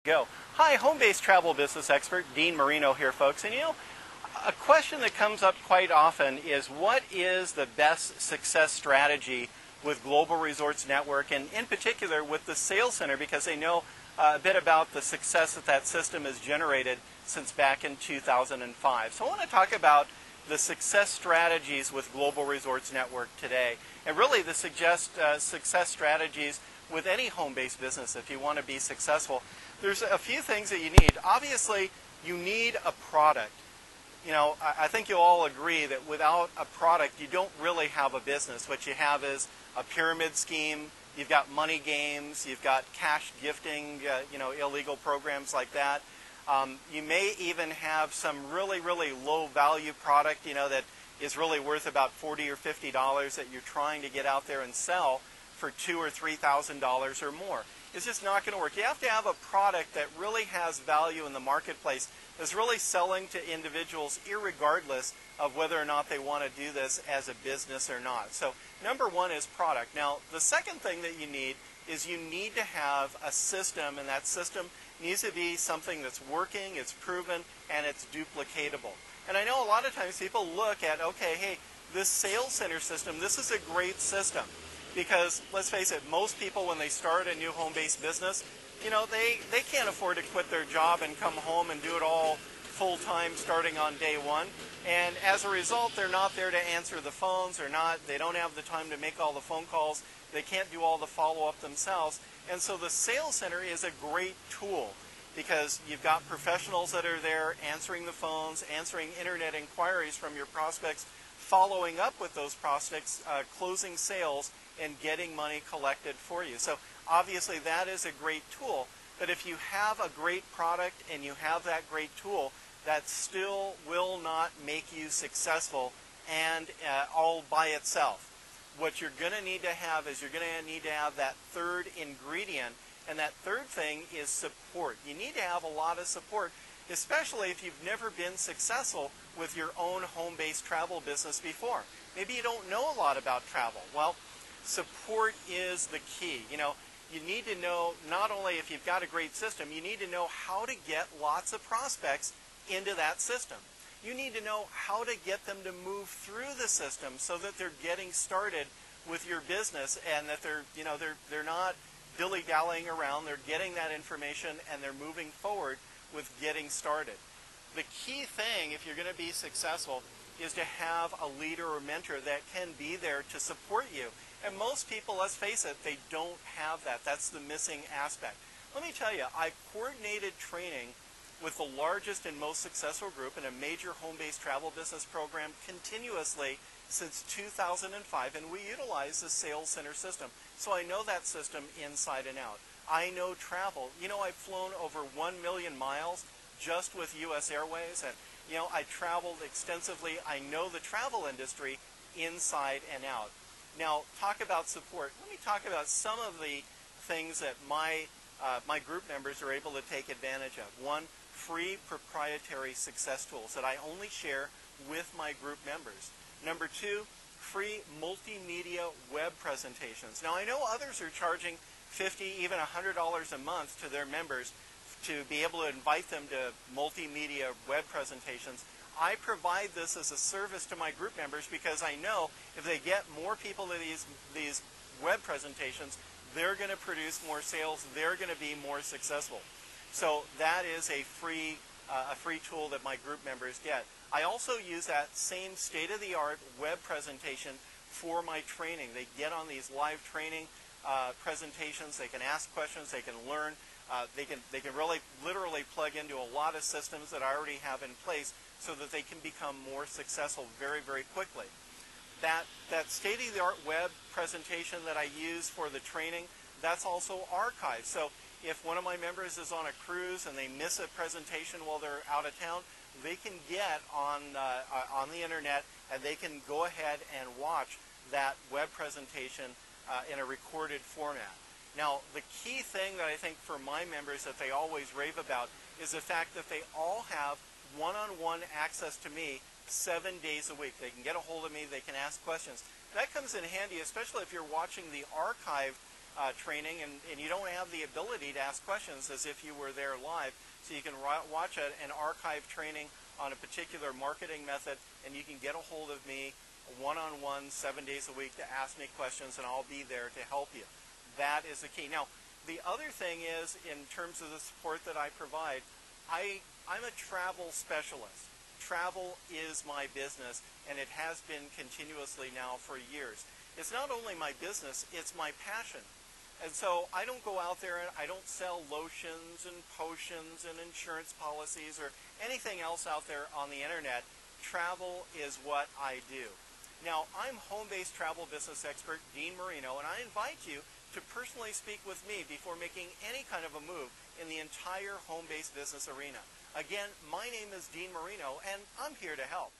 Go. Hi, home-based travel business expert Dean Marino here, folks. And a question that comes up quite often is what is the best success strategy with Global Resorts Network, and in particular with the Sales Center, because they know a bit about the success that system has generated since back in 2005. So I want to talk about the success strategies with Global Resorts Network today, and really the success strategies with any home-based business if you want to be successful. There's a few things that you need. Obviously, you need a product. I think you'll all agree that without a product, you don't really have a business. What you have is a pyramid scheme. You've got money games. You've got cash gifting, illegal programs like that. You may even have some really, really low-value product, that is really worth about $40 or $50 that you're trying to get out there and sell for $2,000 or $3,000 or more. It's just not going to work. You have to have a product that really has value in the marketplace, that's really selling to individuals irregardless of whether or not they want to do this as a business or not. So number one is product. Now, the second thing that you need is you need to have a system, and that system needs to be something that's working, it's proven, and it's duplicatable. And I know a lot of times people look at, okay, hey, this sales center system, this is a great system. Because, let's face it, most people when they start a new home-based business, they can't afford to quit their job and come home and do it all full-time starting on day one. And as a result, they're not there to answer the phones, they don't have the time to make all the phone calls, they can't do all the follow-up themselves. And so the sales center is a great tool because you've got professionals that are there answering the phones, answering internet inquiries from your prospects, following up with those prospects, closing sales, and getting money collected for you. So obviously that is a great tool, but if you have a great product and you have that great tool, that still will not make you successful and all by itself. What you're going to need to have is you're going to need to have that third ingredient, and that third thing is support. You need to have a lot of support, especially if you've never been successful with your own home-based travel business before. Maybe you don't know a lot about travel. Well, support is the key. You need to know, not only if you've got a great system, you need to know how to get lots of prospects into that system. You need to know how to get them to move through the system so that they're getting started with your business, and that they're not dilly-dallying around. They're getting that information and they're moving forward with getting started. The key thing, if you're going to be successful, is to have a leader or mentor that can be there to support you. And most people, let's face it, they don't have that. That's the missing aspect. Let me tell you, I coordinated training with the largest and most successful group in a major home-based travel business program continuously since 2005, and we utilize the Sales Center system. So I know that system inside and out. I know travel. I've flown over 1 million miles just with U.S. Airways, and I traveled extensively. I know the travel industry inside and out. Now, talk about support. Let me talk about some of the things that my group members are able to take advantage of. One, free proprietary success tools that I only share with my group members. Number two, free multimedia web presentations. Now, I know others are charging $50, even $100 a month to their members to be able to invite them to multimedia web presentations. I provide this as a service to my group members because I know if they get more people to these web presentations, they're going to produce more sales, they're going to be more successful. So that is a free tool that my group members get. I also use that same state-of-the-art web presentation for my training. They get on these live training presentations, they can ask questions, they can learn, they can really literally plug into a lot of systems that I already have in place so that they can become more successful very, very quickly. That state-of-the-art web presentation that I use for the training, that's also archived. So if one of my members is on a cruise and they miss a presentation while they're out of town, they can get on the internet and they can go ahead and watch that web presentation in a recorded format. Now, the key thing that I think for my members that they always rave about is the fact that they all have one-on-one access to me 7 days a week. They can get a hold of me, they can ask questions. That comes in handy, especially if you're watching the archived training, and you don't have the ability to ask questions as if you were there live. So you can watch an archive training on a particular marketing method, and you can get a hold of me one-on-one 7 days a week to ask me questions, and I'll be there to help you. That is the key. Now, the other thing is, in terms of the support that I provide, I'm a travel specialist. Travel is my business, and it has been continuously now for years. It's not only my business, it's my passion. And so I don't go out there and I don't sell lotions and potions and insurance policies or anything else out there on the internet. Travel is what I do. Now, I'm home-based travel business expert Dean Marino, and I invite you to personally speak with me before making any kind of a move in the entire home-based business arena. Again, my name is Dean Marino, and I'm here to help.